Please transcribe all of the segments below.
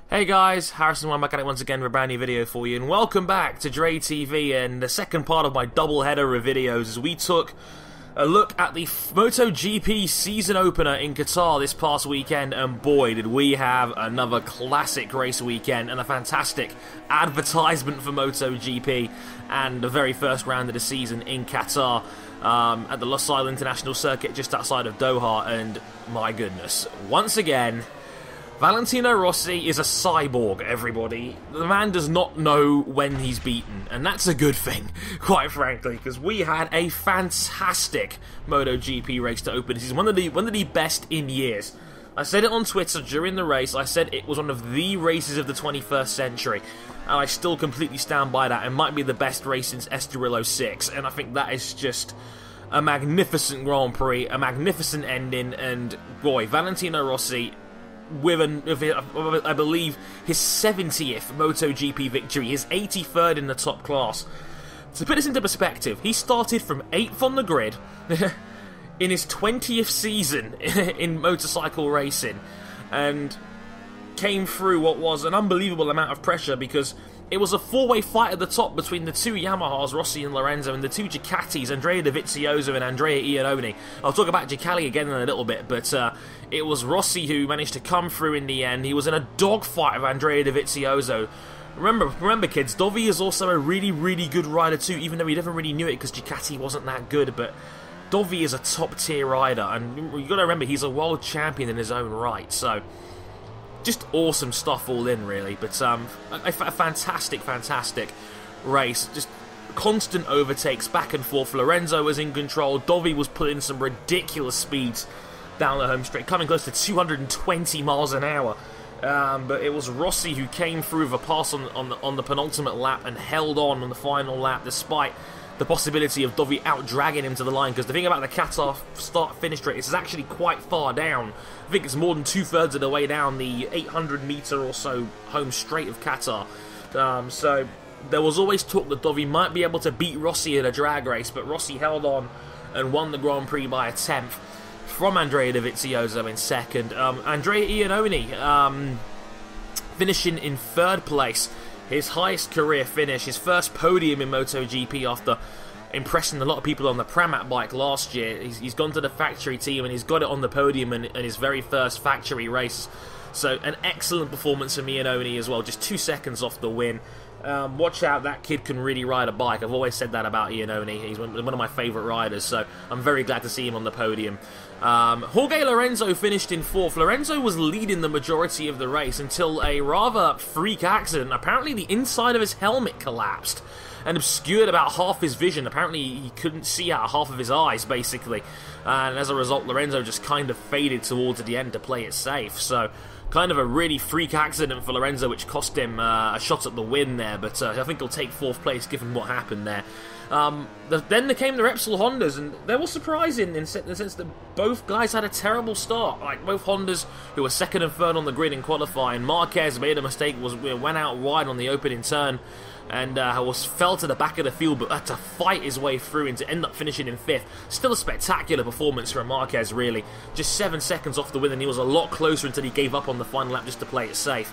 Hey guys, Harrison back at it once again with a brand new video for you, and welcome back to Dre TV and the second part of my double header of videos as we took a look at the MotoGP season opener in Qatar this past weekend, and boy did we have another classic race weekend and a fantastic advertisement for MotoGP and the very first round of the season in Qatar at the Lusail International Circuit just outside of Doha. And my goodness, once again, Valentino Rossi is a cyborg, everybody. The man does not know when he's beaten, and that's a good thing, quite frankly, because we had a fantastic MotoGP race to open. This is one of the best in years. I said it on Twitter during the race. I said it was one of the races of the 21st century, and I still completely stand by that. It might be the best race since S3E4, and I think that is just a magnificent Grand Prix, a magnificent ending, and boy, Valentino Rossi, with I believe his 70th MotoGP victory, his 83rd in the top class. To put this into perspective, he started from 8th on the grid in his 20th season in motorcycle racing, and came through what was an unbelievable amount of pressure because it was a four-way fight at the top between the two Yamahas, Rossi and Lorenzo, and the two Ducatis, Andrea Dovizioso and Andrea Iannone. I'll talk about Ducati again in a little bit, but it was Rossi who managed to come through in the end. He was in a dogfight with Andrea Dovizioso. Remember kids, Dovi is also a really, really good rider too, even though he never really knew it because Ducati wasn't that good, but Dovi is a top-tier rider, and you've got to remember, he's a world champion in his own right, so just awesome stuff all in, really. But a fantastic race. Just constant overtakes back and forth. Lorenzo was in control. Dovi was putting some ridiculous speeds down the home straight, coming close to 220 miles an hour. But it was Rossi who came through with a pass on the penultimate lap and held on the final lap, despite the possibility of Dovi out-dragging him to the line, because the thing about the Qatar start-finish rate is it's actually quite far down. I think it's more than two-thirds of the way down the 800-metre or so home straight of Qatar. So there was always talk that Dovi might be able to beat Rossi in a drag race, but Rossi held on and won the Grand Prix by a 10th from Andrea Dovizioso in second. Andrea Iannone finishing in third place. His highest career finish, his first podium in MotoGP after impressing a lot of people on the Pramac bike last year. He's gone to the factory team and he's got it on the podium in his very first factory race. So an excellent performance from Iannone as well, just 2 seconds off the win. Watch out, that kid can really ride a bike. I've always said that about Iannone. He's one of my favourite riders, so I'm very glad to see him on the podium. Jorge Lorenzo finished in 4th. Lorenzo was leading the majority of the race until a rather freak accident. Apparently the inside of his helmet collapsed and obscured about half his vision. Apparently he couldn't see out half of his eyes, basically. And as a result, Lorenzo just kind of faded towards the end to play it safe. So kind of a really freak accident for Lorenzo, which cost him a shot at the win there, but I think he'll take 4th place given what happened there. Then there came the Repsol Hondas, and they were surprising in the sense that both guys had a terrible start. Like both Hondas, who were 2nd and 3rd on the grid in qualifying. Marquez made a mistake, went out wide on the opening turn, and fell to the back of the field, but had to fight his way through and to end up finishing in 5th. Still a spectacular performance from Marquez, really. Just 7 seconds off the win, and he was a lot closer until he gave up on the final lap just to play it safe.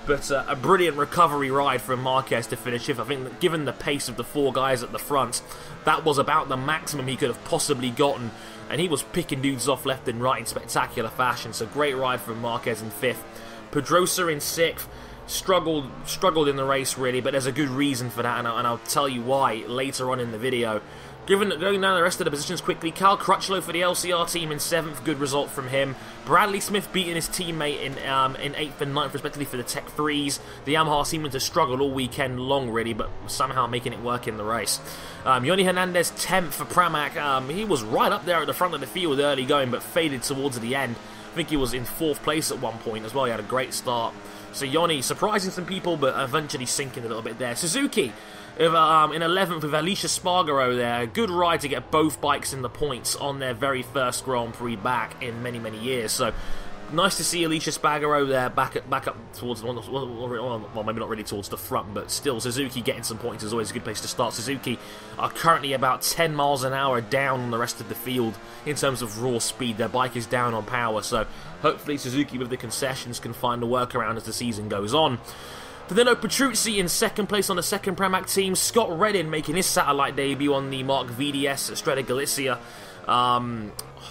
But a brilliant recovery ride from Marquez to finish 5th. I think that given the pace of the 4 guys at the front, that was about the maximum he could have possibly gotten, and he was picking dudes off left and right in spectacular fashion. So great ride from Marquez in 5th. Pedrosa in 6th. Struggled in the race, really, but there's a good reason for that, and I'll tell you why later on in the video. Going down the rest of the positions quickly, Cal Crutchlow for the LCR team in 7th, good result from him. Bradley Smith beating his teammate in 8th and 9th, respectively, for the Tech 3s. The Yamaha seeming to struggle all weekend long, really, but somehow making it work in the race. Yoni Hernandez 10th for Pramac. He was right up there at the front of the field early going, but faded towards the end. I think he was in 4th place at one point as well. He had a great start. So Yoni surprising some people, but eventually sinking a little bit there. Suzuki in 11th with Alicia Spargaro there. Good ride to get both bikes in the points on their very first Grand Prix back in many, many years. So nice to see Alicia Spargaro there back up towards, well, maybe not really towards the front, but still, Suzuki getting some points is always a good place to start. Suzuki are currently about 10 miles an hour down on the rest of the field in terms of raw speed. Their bike is down on power, so hopefully Suzuki with the concessions can find a workaround as the season goes on. Danilo Petrucci in second place on the second Pramac team. Scott Reddin making his satellite debut on the Mark VDS Strada Galicia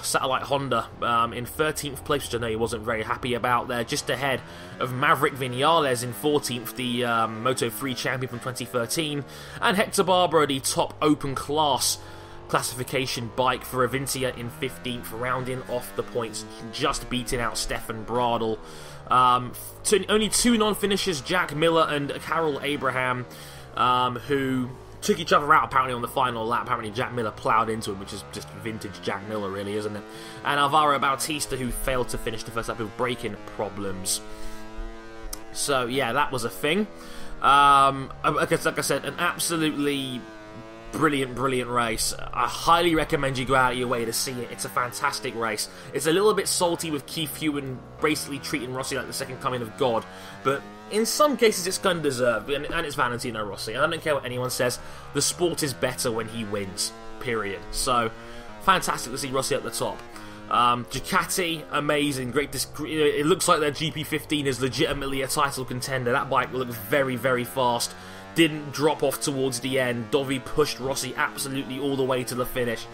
satellite Honda in 13th place, which I know he wasn't very happy about there, just ahead of Maverick Vinales in 14th, the Moto3 champion from 2013, and Hector Barbera, the top open class classification bike for Avintia in 15th, rounding off the points, just beating out Stefan Bradl. Only two non-finishers, Jack Miller and Carol Abraham, who took each other out apparently on the final lap. Apparently Jack Miller ploughed into him, which is just vintage Jack Miller really, isn't it? And Alvaro Bautista, who failed to finish the first lap with braking problems. So yeah, that was a thing. Like I said, an absolutely brilliant race. I highly recommend you go out of your way to see it. It's a fantastic race. It's a little bit salty with Keith Hewen basically treating Rossi like the second coming of God, but in some cases it's kind of deserved, and it's Valentino Rossi. I don't care what anyone says, the sport is better when he wins, period. So, fantastic to see Rossi at the top. Ducati, amazing, great. It looks like their GP15 is legitimately a title contender. That bike looks very, very fast. Didn't drop off towards the end. Dovi pushed Rossi absolutely all the way to the finish.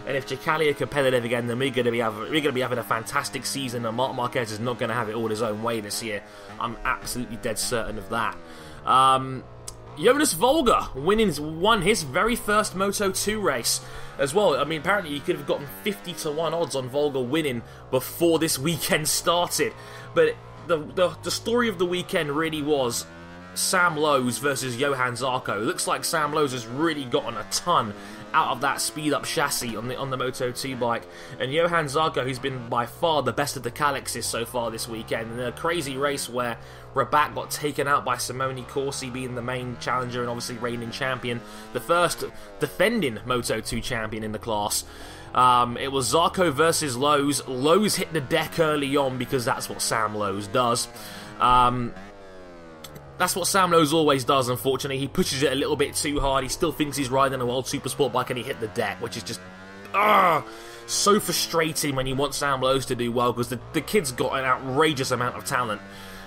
And if Ducati are competitive again, then we're going to be having a fantastic season, and Marc Marquez is not going to have it all his own way this year. I'm absolutely dead certain of that. Jonas Volger won his very first Moto2 race as well. I mean, apparently you could have gotten 50-1 odds on Volger winning before this weekend started. But the story of the weekend really was Sam Lowes versus Johan Zarco. It looks like Sam Lowes has really gotten a ton out of that speed-up chassis on the Moto2 bike, and Johan Zarco, who's been by far the best of the Calexes so far this weekend, in a crazy race where Rabat got taken out by Simone Corsi being the main challenger and obviously reigning champion, the first defending Moto2 champion in the class. It was Zarco versus Lowes. Lowes hit the deck early on because that's what Sam Lowes does. That's what Sam Lowes always does, unfortunately. He pushes it a little bit too hard. He still thinks he's riding a World Supersport bike and he hit the deck, which is just so frustrating when you want Sam Lowes to do well, because the kid's got an outrageous amount of talent,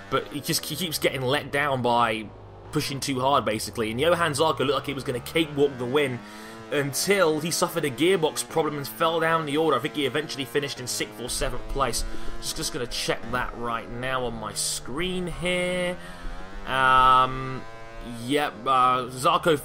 but he keeps getting let down by pushing too hard, basically. And Johan Zarco looked like he was going to cakewalk the win until he suffered a gearbox problem and fell down the order. I think he eventually finished in 6th or 7th place. Just going to check that right now on my screen here. Zarco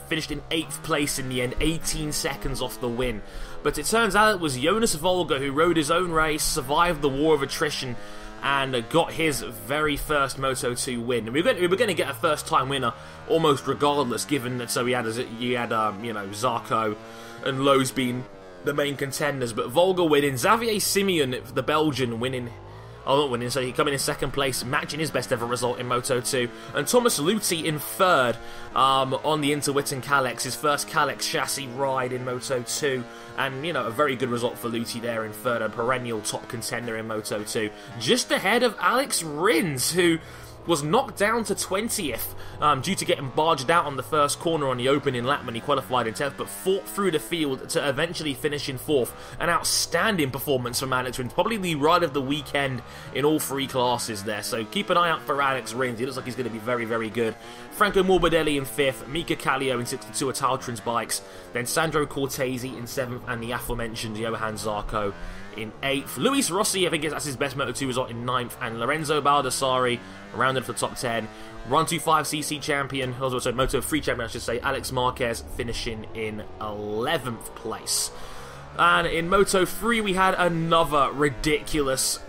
finished in 8th place in the end, 18 seconds off the win. But it turns out it was Jonas Volger who rode his own race, survived the war of attrition, and got his very first Moto2 win. And we were going to get a first-time winner almost regardless, given that you had Zarco and Lowes being the main contenders. But Volger winning, Xavier Simeon, the Belgian, winning. Not winning, so he coming in 2nd place, matching his best ever result in Moto2, and Thomas Luthi in 3rd on the Interwitten Kalex, his first Kalex chassis ride in Moto2, and a very good result for Luthi there in 3rd, a perennial top contender in Moto2, just ahead of Alex Rins, who was knocked down to 20th due to getting barged out on the first corner on the opening lap when he qualified in 10th, but fought through the field to eventually finish in 4th. An outstanding performance from Alex Rins, probably the ride of the weekend in all 3 classes there, so keep an eye out for Alex Rins. He looks like he's going to be very, very good. Franco Morbidelli in 5th, Mika Kallio in 62 Italtrans bikes, then Sandro Cortese in 7th, and the aforementioned Johan Zarco in 8th. Luis Rossi, I think that's his best Moto2 result, in 9th, and Lorenzo Baldassari rounded for the top 10. 125cc champion, also Moto3 champion I should say, Alex Marquez finishing in 11th place. And in Moto3 we had another ridiculous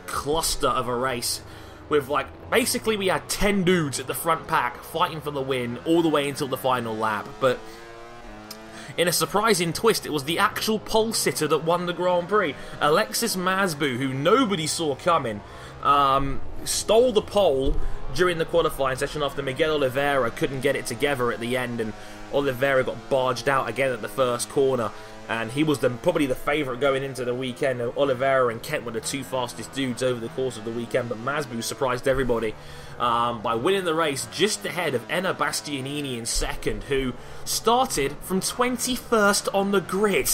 cluster of a race with basically we had 10 dudes at the front pack fighting for the win all the way until the final lap, but in a surprising twist, it was the actual pole sitter that won the Grand Prix. Alexis Masbu, who nobody saw coming, stole the pole during the qualifying session after Miguel Oliveira couldn't get it together at the end, and Oliveira got barged out again at the first corner. and he was probably the favourite going into the weekend. Oliveira and Kent were the two fastest dudes over the course of the weekend, but Masbu surprised everybody by winning the race just ahead of Enna Bastianini in second, who started from 21st on the grid.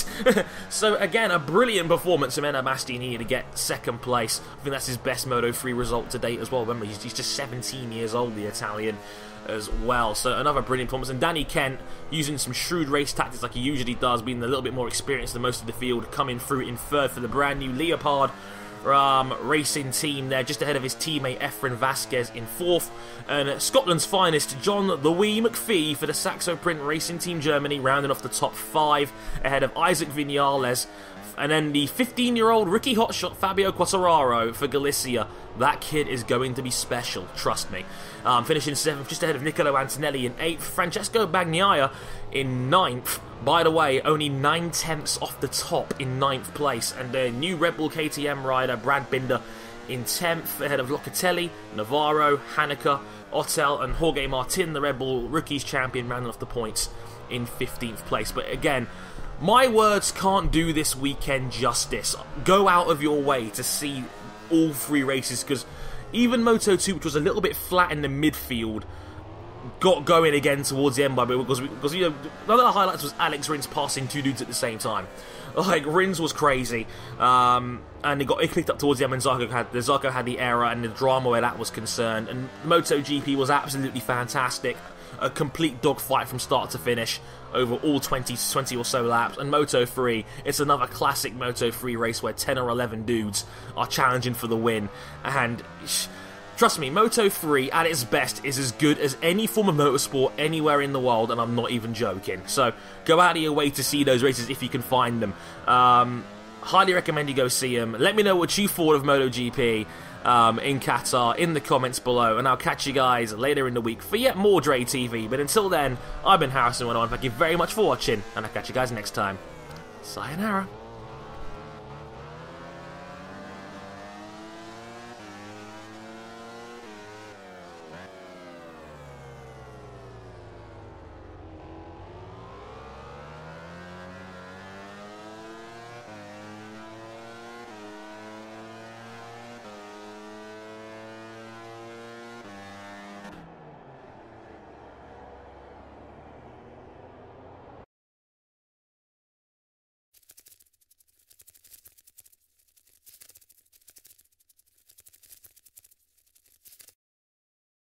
So again, a brilliant performance from Enna Bastianini to get second place. I think that's his best Moto3 result to date as well. Remember, he's just 17 years old, the Italian, as well. So another brilliant performance. And Danny Kent, using some shrewd race tactics like he usually does, being a little bit more experienced than most of the field, coming through in third for the brand new Leopard racing team there, just ahead of his teammate Efren Vasquez in fourth. And Scotland's finest, John the Wee McPhee for the Saxo Print Racing Team Germany, rounding off the top 5 ahead of Isaac Vinales. And then the 15-year-old rookie hotshot Fabio Quartararo for Galicia. That kid is going to be special, trust me. Finishing 7th, just ahead of Niccolo Antonelli in 8th. Francesco Bagnaia in 9th. By the way, only 9/10 off the top in 9th place. And the new Red Bull KTM rider, Brad Binder, in 10th, ahead of Locatelli, Navarro, Haneker, Otel, and Jorge Martin, the Red Bull Rookies champion, rounding off the points in 15th place. But again, my words can't do this weekend justice. Go out of your way to see all 3 races, because even Moto2, which was a little bit flat in the midfield, got going again towards the end because you know, one of the highlights was Alex Rins passing 2 dudes at the same time. Like, Rins was crazy, and he picked up towards the end when Zarco had the error and the drama where that was concerned. And MotoGP was absolutely fantastic. A complete dogfight from start to finish over all 20 or so laps. And Moto3, it's another classic Moto3 race where 10 or 11 dudes are challenging for the win. And trust me, Moto3 at its best is as good as any form of motorsport anywhere in the world, and I'm not even joking. So go out of your way to see those races if you can find them. Highly recommend you go see them. Let me know what you thought of MotoGP in Qatar in the comments below, and I'll catch you guys later in the week for yet more Dre TV. But until then, I've been Harrison1on. Thank you very much for watching, and I'll catch you guys next time. Sayonara.